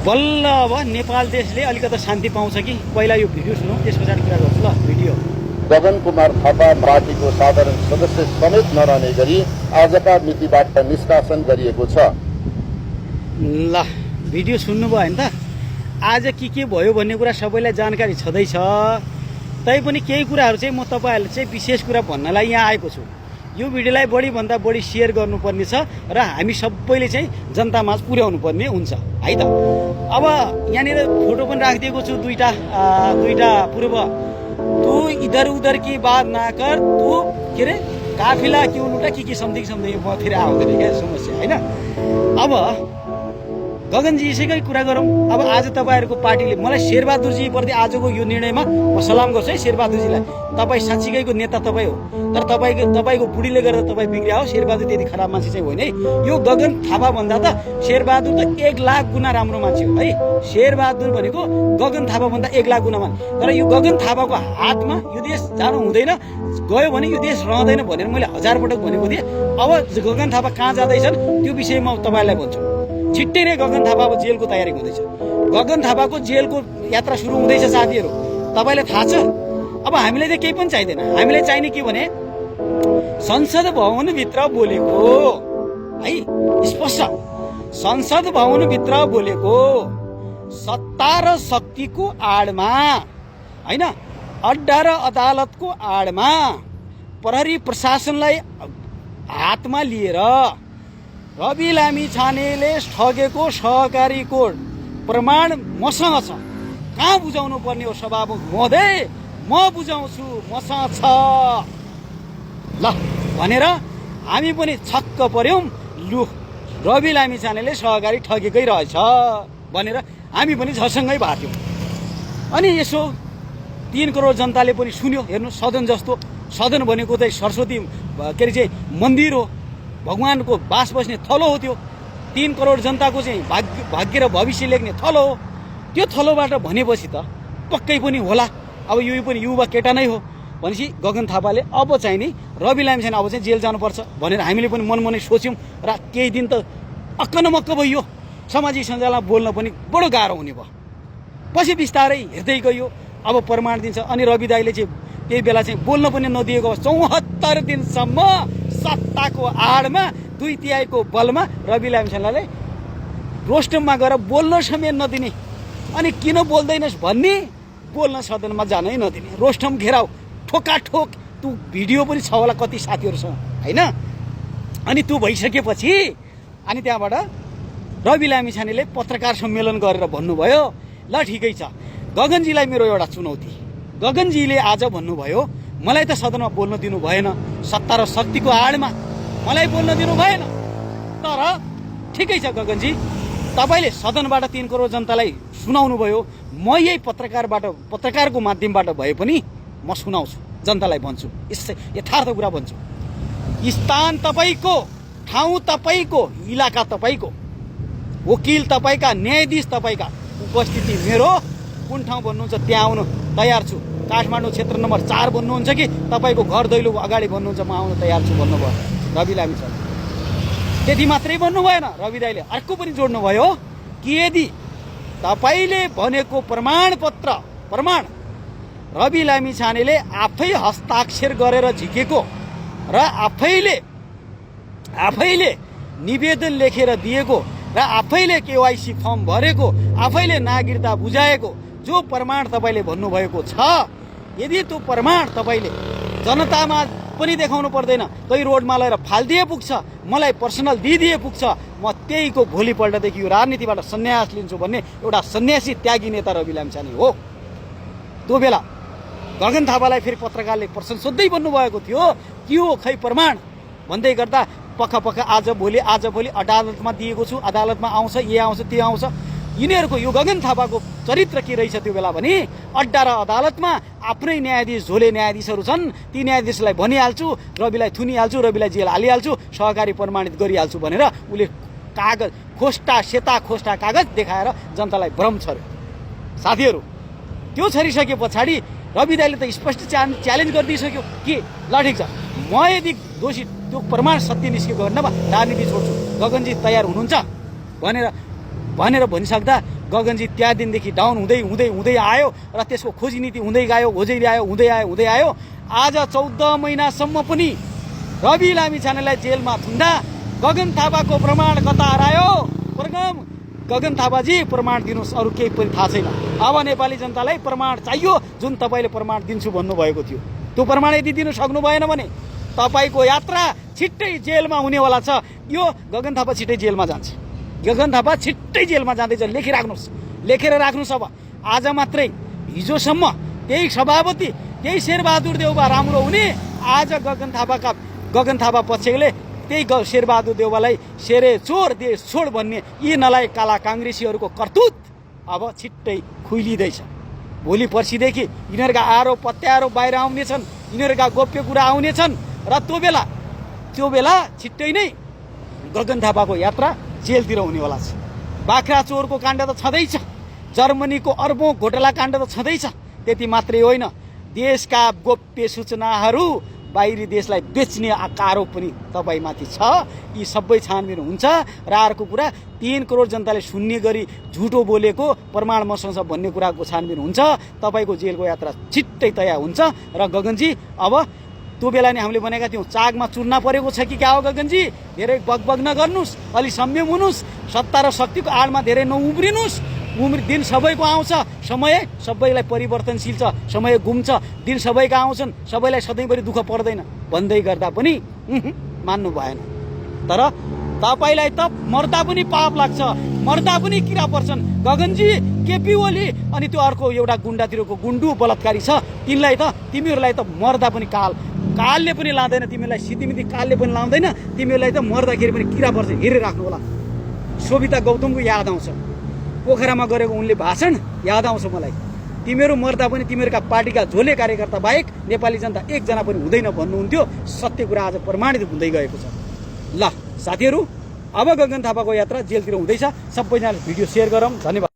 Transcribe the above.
बल्ल अब नेपाल देशले अलिकति शान्ति पाउँछ कि पहिला यो भिडियो सुनौँ त्यस पछाडि कुरा गर्छु ल। भिडियो। गगन कुमार थापा पार्टीको साधारण सदस्य समेत नरहने गरी आजका मितिबाट निष्कासन गरिएको छ। ल भिडियो सुन्नुभयो होइन त। आज के भयो भन्ने कुरा सबैलाई जानकारी छँदैछ। तैपनि केही कुराहरू चाहिँ म तपाईँहरूले चाहिँ विशेष कुरा भन्नलाई यहाँ आएको छु। यो भिडियोलाई बढीभन्दा बढी सेयर गर्नुपर्ने छ र हामी सबैले चाहिँ जनतामाझ पुर्याउनु पर्ने हुन्छ है त। अब यहाँनिर फोटो पनि राखिदिएको छु दुईटा पूर्व। तू इधर उधर की बात ना कर, तू के अरे काफिला क्यों लुटा के समथिङ म फेरि आउँदैन क्या समस्या होइन। अब गगनजी यसैकै कुरा गरौँ। अब आज तपाईँहरूको पार्टीले मलाई शेरबहादुरजी प्रति आजको यो निर्णयमा म सलाम गर्छु है शेरबहादुरजीलाई। तपाईँ साँच्चीकैको नेता तपाईँ हो, तर तपाईँको बुढीले गर्दा तपाईँ बिग्रिया हो। शेरबहादुर त्यति खराब मान्छे चाहिँ होइन है। यो गगन थापा भन्दा त शेरबहादुर त 1 लाख गुणा राम्रो मान्छे हो है। शेरबहादुर भनेको गगन थापा भन्दा 1 लाख गुणा मान। तर यो गगन थापाको हातमा यो देश जानु हुँदैन, गयो भने यो देश रहँदैन भनेर मैले 1000 पटक भनेको थिएँ। अब गगन थापा कहाँ जाँदैछन् त्यो विषयमा तपाईँलाई भन्छु। छिट्टै नै गगन थापा अब जेलको तयारी हुँदैछ। गगन थापाको जेलको यात्रा सुरु हुँदैछ साथीहरू, तपाईँलाई थाहा छ। अब हामीलाई चाहिँ केही पनि चाहिँदैन। हामीलाई चाहिने के भने संसद भवनभित्र बोलेको है, स्पष्ट संसद भवनभित्र बोलेको सत्ता र शक्तिको आडमा होइन, अड्डा र अदालतको आडमा प्रहरी प्रशासनलाई हातमा लिएर रवि लामिछानेले ठगेको सहकारीको प्रमाण मसँग छ। कहाँ बुझाउनु पर्ने हो सभामुख महोदय? म बुझाउँछु, मसँग छ ल भनेर हामी पनि छक्क पर्यौँ। लु रवि लामिछानेले सहकारी ठगेकै रहेछ भनेर हामी पनि झसङ्गै भाट्यौँ। अनि यसो 3 करोड जनताले पनि सुन्यो। हेर्नु सदन जस्तो, सदन भनेको चाहिँ सरस्वती के अरे चाहिँ मन्दिर हो, भगवानको बास बस्ने थलो हो। त्यो 3 करोड जनताको चाहिँ भाग्य र भविष्य लेख्ने थलो हो। त्यो थलोबाट भनेपछि त पक्कै पनि होला। अब यो पनि युवा केटा नै हो भनेपछि गगन थापाले अब चाहिँ नि रवि लामिछाने अब चाहिँ जेल जानुपर्छ भनेर हामीले पनि मनमनै सोच्यौँ। र केही दिन त अक्क नमक्क भइयो। सामाजिक सञ्जालमा बोल्न पनि बडो गाह्रो हुने भयो। पछि बिस्तारै हेर्दै गयो। अब प्रमाण दिन्छ। अनि रवि दाईले चाहिँ त्यही बेला चाहिँ बोल्न पनि नदिएको 74 दिनसम्म सत्ताको आडमा 2/3 बलमा रवि लामिछानेलाई रोस्टममा गएर बोल्न समेत नदिने। अनि किन बोल्दैनस् भन्ने, बोल्न सदनमा जानै नदिने, रोस्टम घेराउ ठोकाठोक। त्यो भिडियो पनि छ होला कति साथीहरूसँग होइन। अनि त्यो भइसकेपछि अनि त्यहाँबाट रवि लामिछानेले पत्रकार सम्मेलन गरेर भन्नुभयो, ल ठिकै छ। गगनजीलाई मेरो एउटा चुनौती। गगनजीले आज भन्नुभयो मलाई त सदनमा बोल्न दिनु भएन, सत्ता र शक्तिको आडमा मलाई बोल्न दिनु भएन। तर ठिकै छ गगनजी, तपाईँले सदनबाट 3 करोड जनतालाई सुनाउनु भयो। म यही पत्रकारको माध्यमबाट भए पनि म सुनाउँछु, जनतालाई भन्छु, यथार्थ कुरा भन्छु। स्थान तपाईँको, ठाउँ तपाईँको, इलाका तपाईँको, वकिल तपाईँका, न्यायाधीश तपाईँका, उपस्थिति मेरो। कुन ठाउँ भन्नुहुन्छ त्यहाँ आउनु तयार छु। काठमाडौँ क्षेत्र नम्बर 4 भन्नुहुन्छ कि तपाईँको घर दैलो अगाडि भन्नुहुन्छ, म आउन तयार छु भन्नुभयो रवि लामिछाने। त्यति मात्रै भन्नु भएन, रवि दाईले अर्को पनि जोड्नु भयो कि यदि तपाईँले भनेको प्रमाण रवि लामिछानेले आफै हस्ताक्षर गरेर झिकेको र आफैले निवेदन लेखेर दिएको र आफैले केवाइसी फर्म भरेको, आफैले नागरिकता बुझाएको जो प्रमाण तपाईँले भन्नुभएको छ, यदि त्यो प्रमाण तपाईँले जनतामा पनि देखाउनु पर्दैन, कहीँ रोडमा लगेर फालिदिए पुग्छ, मलाई पर्सनल दिइदिए पुग्छ, म त्यहीको भोलिपल्टदेखि यो राजनीतिबाट सन्यास लिन्छु भन्ने एउटा सन्यासी त्यागी नेता रवि लामिछाने हो। त्यो बेला गगन थापालाई फेरि पत्रकारले प्रश्न सोध्दै भन्नुभएको थियो के हो खै प्रमाण भन्दै गर्दा पक्का आज भोलि अदालतमा दिएको छु, अदालतमा आउँछ, यो आउँछ त्यो आउँछ। यिनीहरूको यो गगन थापाको चरित्र के रहेछ त्यो बेला भने अड्डा र अदालतमा आफ्नै न्यायाधीश झोले न्यायाधीशहरू छन्, ती न्यायाधीशलाई भनिहाल्छु, रविलाई थुनिहाल्छु, रविलाई जेल हालिहाल्छु, सहकारी प्रमाणित गरिहाल्छु भनेर उसले कागज सेता खोस्टा कागज देखाएर जनतालाई भ्रम छर्यो। साथीहरू त्यो छरिसके पछाडि रवि दाईले त स्पष्ट च्यालेन्ज गरिदिइसक्यो कि ल ठिक छ, म यदि दोषी त्यो प्रमाण सत्य निस्केको नभए राजनीति छोड्छु, गगनजी तयार हुनुहुन्छ भनेर भनिसक्दा गगनजी त्यहाँ दिनदेखि डाउन हुँदै हुँदै हुँदै आयो र त्यसको खोजी नीति हुँदै गयो, हुँदै आयो। आज 14 महिनासम्म पनि रवि लामिछानेलाई जेलमा थुन्दा गगन थापाको प्रमाण कता हरायो? गगन थापाजी प्रमाण दिनुहोस्, अरू केही पनि थाहा छैन। अब नेपाली जनतालाई प्रमाण चाहियो, जुन तपाईँले प्रमाण दिन्छु भन्नुभएको थियो। त्यो प्रमाण यदि दिनु सक्नु भएन भने तपाईँको यात्रा छिट्टै जेलमा हुनेवाला छ। यो गगन थापा छिट्टै जेलमा जान्छ, गगन थापा छिट्टै जेलमा जाँदैछ। लेखेर राख्नुहोस्। अब आज मात्रै, हिजोसम्म त्यही सभापति, त्यही शेरबहादुर देउबा राम्रो हुने, आज गगन थापा पक्षले त्यही शेरबहादुर देउबालाई शेरे चोर देश छोड भन्ने यी नलायक काला काङ्ग्रेसीहरूको करतुत अब छिट्टै खुइलिँदैछ। भोलि पर्सिदेखि यिनीहरूका आरोप प्रत्यारोप बाहिर आउनेछन्, यिनीहरूका गोप्य कुरा आउनेछन् र त्यो बेला छिट्टै नै गगन थापाको यात्रा जेलतिर हुनेवाला छ। बाख्रा चोरको काण्ड त छँदैछ, जर्मनीको अर्बौं घोटाला काण्ड त छँदैछ। त्यति मात्रै होइन, देशका गोप्य सूचनाहरू बाहिरी देशलाई बेच्ने आरोप पनि तपाईँमाथि छ। यी सबै छानबिन हुन्छ र अर्को कुरा 3 करोड जनताले सुन्ने गरी झुटो बोलेको प्रमाण मसँग छ भन्ने कुराको छानबिन हुन्छ। तपाईँको जेलको यात्रा छिट्टै तयार हुन्छ। र गगनजी अब त्यो बेला नि हामीले भनेका थियौँ, चागमा चुर्ना परेको छ कि क्या हो गगनजी? धेरै बगबग नगर्नुहोस्, अलि संयम हुनुहोस्, सत्ता र शक्तिको आडमा धेरै नउम्रिनुहोस्। दिन सबैको आउँछ, समय सबैलाई परिवर्तनशील छ, समय घुम्छ, दिन सबैका आउँछन्, सबैलाई सधैँभरि दुःख पर्दैन भन्दै गर्दा पनि मान्नु भएन। तर तपाईँलाई त मर्दा पनि पाप लाग्छ, मर्दा पनि किरा पर्छन्। गगनजी, केपी ओली अनि त्यो अर्को एउटा गुन्डातिरको गुन्डु बलात्कारी छ, तिमीहरूलाई त मर्दा पनि कालले पनि लाँदैन, तिमीलाई सिद्धिमिति कालले पनि लाउँदैन, तिमीहरूलाई त मर्दाखेरि पनि किरा पर्छ। हेरिराख्नु होला। सोभिता गौतमको याद आउँछ, पोखरामा गरेको उनले भाषण याद आउँछ मलाई। तिमीहरू मर्दा पनि तिमीहरूका पार्टीका झोले कार्यकर्ता बाहेक नेपाली जनता एकजना पनि हुँदैन भन्नुहुन्थ्यो। सत्य कुरा आज प्रमाणित हुँदै गएको छ। ल साथीहरू, अब गगन थापाको यात्रा जेलतिर हुँदैछ। सबैजनाले भिडियो सेयर गरौँ। धन्यवाद।